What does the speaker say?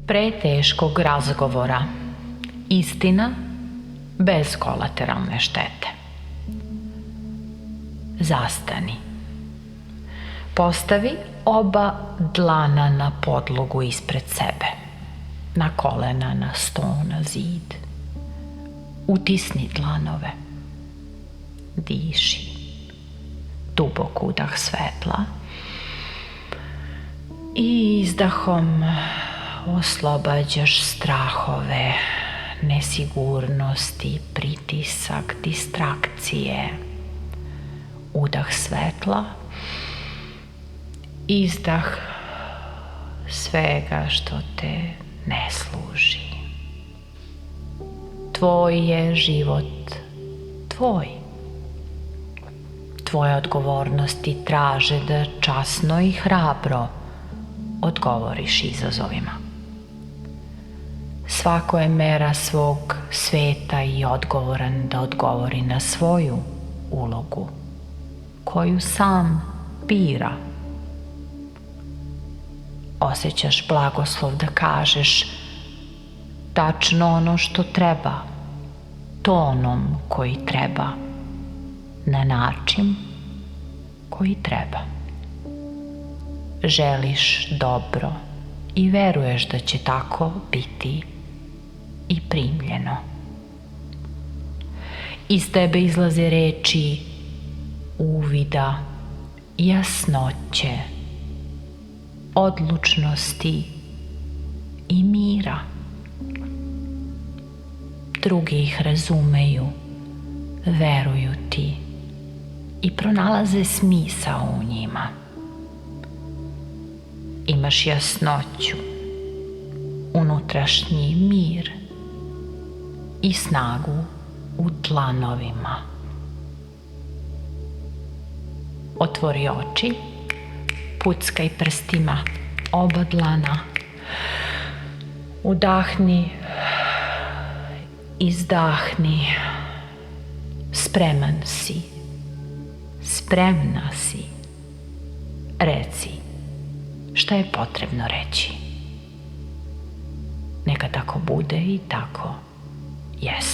Pre teškog razgovora. Istina bez kolateralne štete. Zastani. Postavi oba dlana na podlogu ispred sebe, na kolena, na sto, na zid. Utisni dlanove. Diši. Dubok udah svetla. I izdahom oslobađaš strahove, nesigurnosti, pritisak, distrakcije. Udah svetla. Izdah svega što te ne služi. Tvoj je život tvoj. Tvoje odgovornosti traže da časno i hrabro odgovoriš izazovima. Svako je mera svog sveta i odgovoran da odgovori na svoju ulogu, koju sam bira. Osjećaš blagoslov da kažeš tačno ono što treba, tonom koji treba, na način koji treba. Želiš dobro i veruješ da će tako biti i primljeno. Iz tebe izlaze reči uvida, jasnoće, odlučnosti i mira. Drugi ih razumeju, veruju ti i pronalaze smisao u njima. Imaš jasnoću, unutrašnji mir i snagu u dlanovima. Otvori oči, puckaj prstima oba dlana. Udahni, izdahni. Spreman si, spremna si. Reci šta je potrebno reći. Neka tako bude i tako jeste.